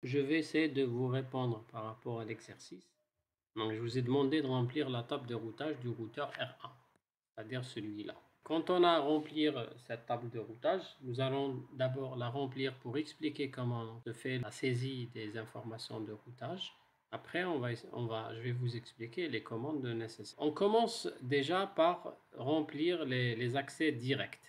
Je vais essayer de vous répondre par rapport à l'exercice. Donc, je vous ai demandé de remplir la table de routage du routeur R1, c'est-à-dire celui-là. Quand on a à remplir cette table de routage, nous allons d'abord la remplir pour expliquer comment se fait la saisie des informations de routage. Après, je vais vous expliquer les commandes nécessaires. On commence déjà par remplir les accès directs,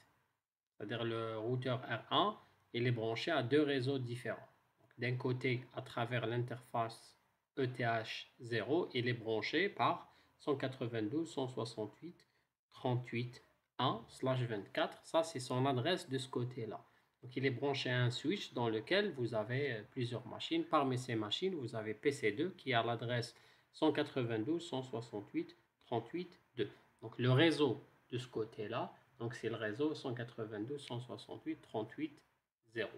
c'est-à-dire le routeur R1, il est branché à deux réseaux différents. D'un côté, à travers l'interface ETH0, il est branché par 192.168.38.1/24. Ça, c'est son adresse de ce côté-là. Donc, il est branché à un switch dans lequel vous avez plusieurs machines. Parmi ces machines, vous avez PC2 qui a l'adresse 192.168.38.2. Donc, le réseau de ce côté-là, donc c'est le réseau 192.168.38.0.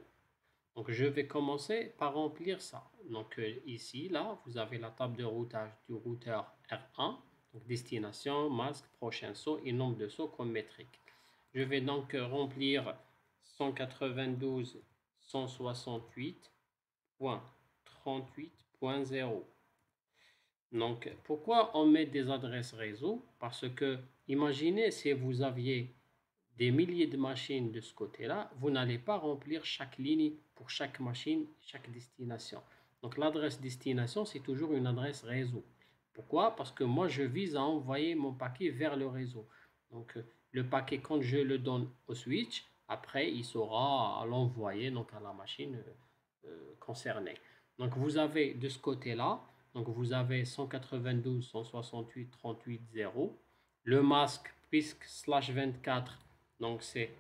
Donc, je vais commencer par remplir ça. Donc, ici, là, vous avez la table de routage du routeur R1. Donc, destination, masque, prochain saut et nombre de sauts comme métrique. Je vais donc remplir 192.168.38.0. Donc, pourquoi on met des adresses réseau? Parce que, imaginez si vous aviez des milliers de machines de ce côté-là, vous n'allez pas remplir chaque ligne pour chaque machine, chaque destination. Donc l'adresse destination, c'est toujours une adresse réseau. Pourquoi? Parce que moi, je vise à envoyer mon paquet vers le réseau. Donc le paquet, quand je le donne au switch, après, il saura l'envoyer donc à la machine concernée. Donc vous avez de ce côté-là, donc vous avez 192.168.38.0. Le masque, puisque slash 24, donc c'est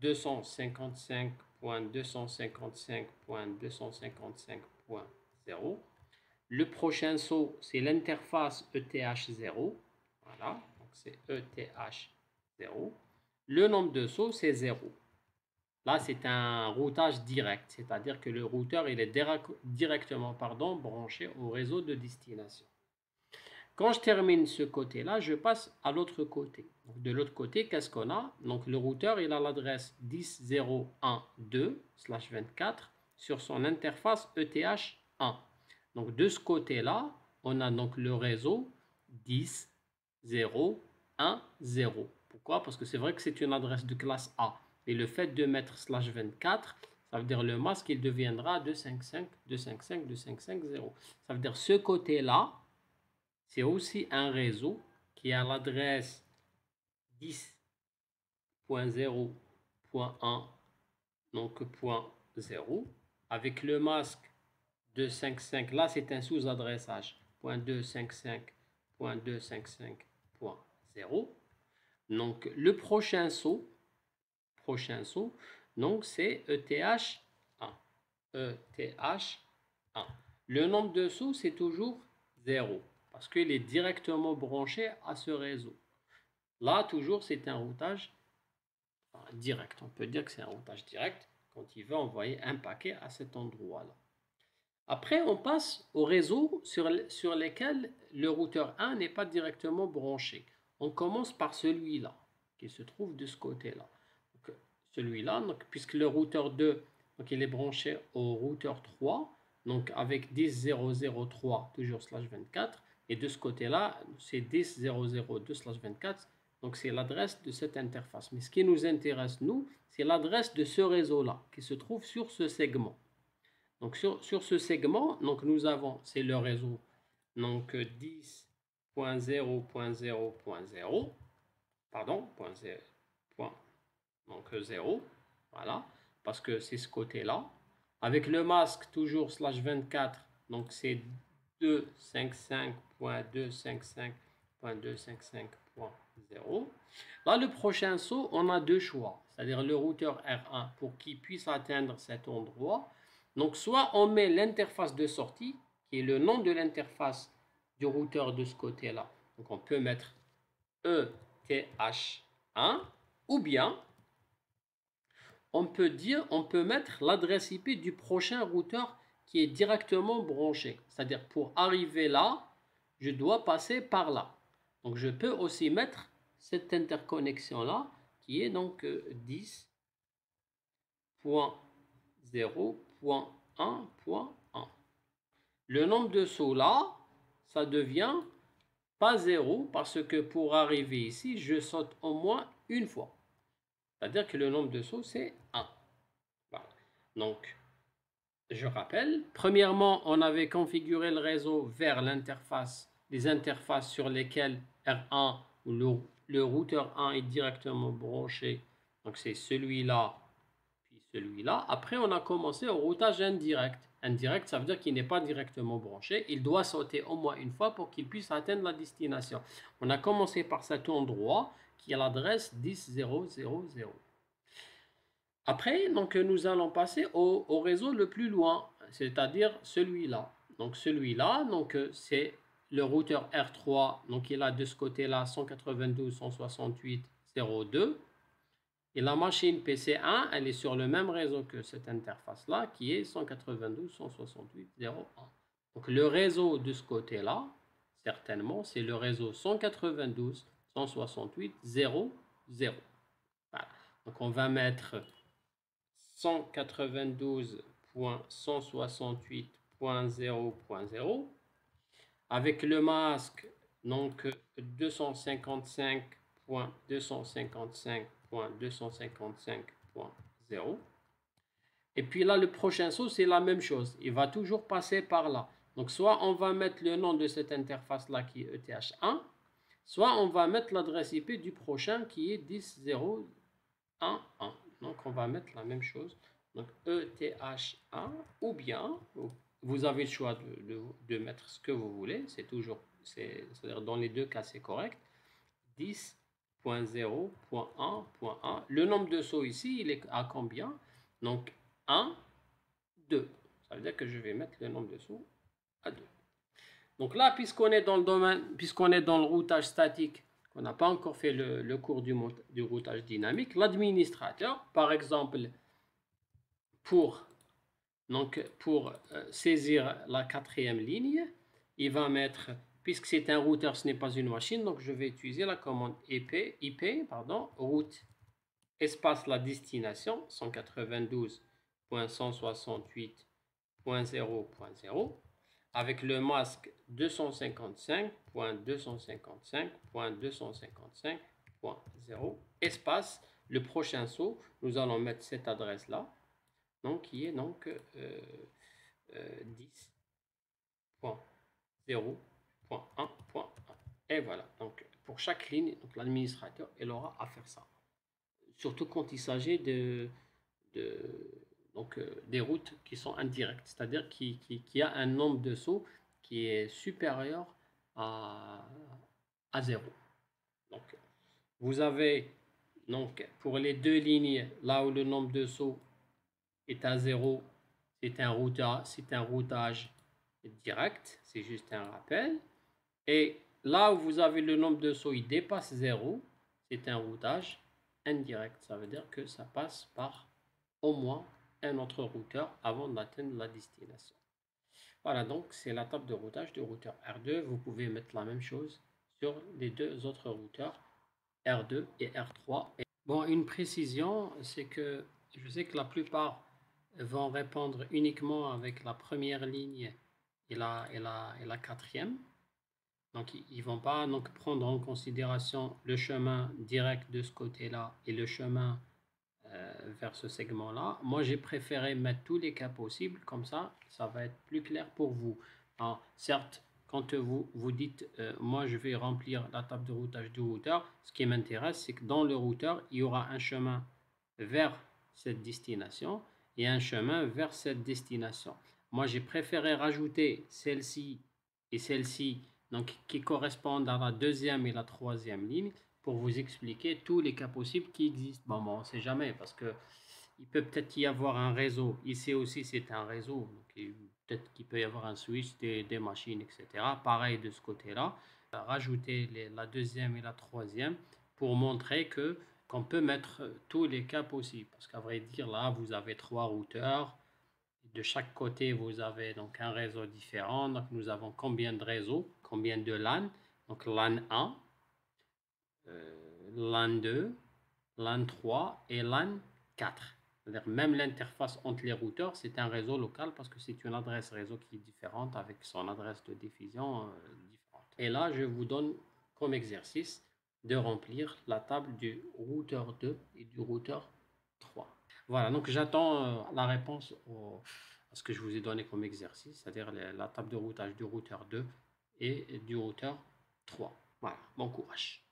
255.255.255.0. Le prochain saut, c'est l'interface ETH0. Voilà, donc c'est ETH0. Le nombre de sauts, c'est 0. Là, c'est un routage direct, c'est-à-dire que le routeur il est directement branché au réseau de destination. Quand je termine ce côté-là, je passe à l'autre côté. Donc, de l'autre côté, qu'est-ce qu'on a? Donc, le routeur, il a l'adresse 10.0.1.2/24 sur son interface ETH1. Donc, de ce côté-là, on a donc le réseau 10.0.1.0. Pourquoi? Parce que c'est vrai que c'est une adresse de classe A. Et le fait de mettre /24, ça veut dire le masque, il deviendra 255.255.255.0. Ça veut dire ce côté-là, c'est aussi un réseau qui a l'adresse 10.0.1, donc .0, avec le masque 255. Là, c'est un sous-adressage. .255.255.0. Donc, le prochain saut, donc c'est ETH1. ETH1. Le nombre de sauts, c'est toujours 0 parce qu'il est directement branché à ce réseau. Là, toujours, c'est un routage direct. On peut dire que c'est un routage direct quand il veut envoyer un paquet à cet endroit-là. Après, on passe au réseau sur lesquels le routeur 1 n'est pas directement branché. On commence par celui-là, qui se trouve de ce côté-là. Celui-là, puisque le routeur 2, donc il est branché au routeur 3, donc avec 10.0.0.3, toujours /24, et de ce côté-là, c'est 10.0.0.2/24, donc c'est l'adresse de cette interface. Mais ce qui nous intéresse, nous, c'est l'adresse de ce réseau-là, qui se trouve sur ce segment. Donc sur ce segment, donc nous avons, c'est le réseau, donc 10.0.0.0, pardon, donc 0, voilà, parce que c'est ce côté-là. Avec le masque, toujours /24, donc c'est 255.255.255.0. Là, le prochain saut, on a deux choix, c'est-à-dire le routeur R1 pour qu'il puisse atteindre cet endroit. Donc, soit on met l'interface de sortie, qui est le nom de l'interface du routeur de ce côté-là. Donc, on peut mettre ETH1, ou bien on peut mettre l'adresse IP du prochain routeur qui est directement branché. C'est-à-dire, pour arriver là, je dois passer par là. Donc, je peux aussi mettre cette interconnexion-là, qui est donc 10.0.1. 1.1. Le nombre de sauts là, ça devient pas 0 parce que pour arriver ici, je saute au moins une fois. C'est-à-dire que le nombre de sauts, c'est 1. Voilà. Donc, je rappelle, premièrement, on avait configuré le réseau vers l'interface, les interfaces sur lesquelles R1 ou le routeur 1 est directement branché. Donc, c'est celui-là, puis celui-là. Après, on a commencé au routage indirect. Indirect, ça veut dire qu'il n'est pas directement branché. Il doit sauter au moins une fois pour qu'il puisse atteindre la destination. On a commencé par cet endroit qui est l'adresse 10.0.0.0. Après, donc, nous allons passer au réseau le plus loin, c'est-à-dire celui-là. Donc celui-là, c'est le routeur R3, donc il a de ce côté-là 192.168.0.2. Et la machine PC1, elle est sur le même réseau que cette interface-là, qui est 192.168.0.1. Donc le réseau de ce côté-là, certainement, c'est le réseau 192.168.0.0. Voilà. Donc on va mettre 192.168.0.0 avec le masque donc 255.255.255.0. Et puis là, le prochain saut, c'est la même chose. Il va toujours passer par là. Donc, soit on va mettre le nom de cette interface-là qui est ETH1, soit on va mettre l'adresse IP du prochain qui est 10.0.1.1. Donc, on va mettre la même chose. Donc, ETH1 ou bien, vous avez le choix de mettre ce que vous voulez. C'est toujours, c'est-à-dire dans les deux cas, c'est correct. 10.0.1.1. Le nombre de sauts ici, il est à combien? Donc, 1, 2. Ça veut dire que je vais mettre le nombre de sauts à 2. Donc là, puisqu'on est dans le domaine, puisqu'on est dans le routage statique, on n'a pas encore fait le cours du routage dynamique, l'administrateur, par exemple, pour saisir la quatrième ligne, il va mettre, puisque c'est un routeur, ce n'est pas une machine, donc je vais utiliser la commande IP, route espace la destination 192.168.0.0 avec le masque 255.255.255.0 espace le prochain saut, nous allons mettre cette adresse là, donc qui est donc 10.0.1.1. Et voilà, donc pour chaque ligne, l'administrateur il aura à faire ça. Surtout quand il s'agit des routes qui sont indirectes, c'est-à-dire qui a un nombre de sauts qui est supérieur à 0. Donc, vous avez pour les deux lignes, là où le nombre de sauts est à 0, c'est un routage direct, c'est juste un rappel. Et là où vous avez le nombre de sauts, il dépasse 0, c'est un routage indirect. Ça veut dire que ça passe par au moins un autre routeur avant d'atteindre la destination. Voilà, donc c'est la table de routage du routeur R2. Vous pouvez mettre la même chose sur les deux autres routeurs R2 et R3. Bon, une précision, c'est que je sais que la plupart vont répondre uniquement avec la première ligne et la quatrième. Donc, ils ne vont pas prendre en considération le chemin direct de ce côté-là et le chemin vers ce segment-là. Moi, j'ai préféré mettre tous les cas possibles, comme ça va être plus clair pour vous. Alors, certes, quand vous dites, moi, je vais remplir la table de routage du routeur, ce qui m'intéresse, c'est que dans le routeur, il y aura un chemin vers cette destination et un chemin vers cette destination. Moi, j'ai préféré rajouter celle-ci et celle-ci, donc qui correspondent à la deuxième et la troisième ligne, pour vous expliquer tous les cas possibles qui existent. Bon, on ne sait jamais parce que il peut peut-être y avoir un réseau. Ici aussi, c'est un réseau. Peut-être qu'il peut y avoir un switch, des machines, etc. Pareil de ce côté-là. Rajouter la deuxième et la troisième pour montrer qu'on peut mettre tous les cas possibles. Parce qu'à vrai dire, là, vous avez 3 routeurs. De chaque côté, vous avez donc un réseau différent. Donc, nous avons combien de réseaux, combien de LAN. Donc, LAN 1. LAN 2, LAN 3 et LAN 4. C'est-à-dire même l'interface entre les routeurs, c'est un réseau local parce que c'est une adresse réseau qui est différente avec son adresse de diffusion différente. Et là, je vous donne comme exercice de remplir la table du routeur 2 et du routeur 3. Voilà, donc j'attends la réponse à ce que je vous ai donné comme exercice, c'est-à-dire la table de routage du routeur 2 et du routeur 3. Voilà, bon courage.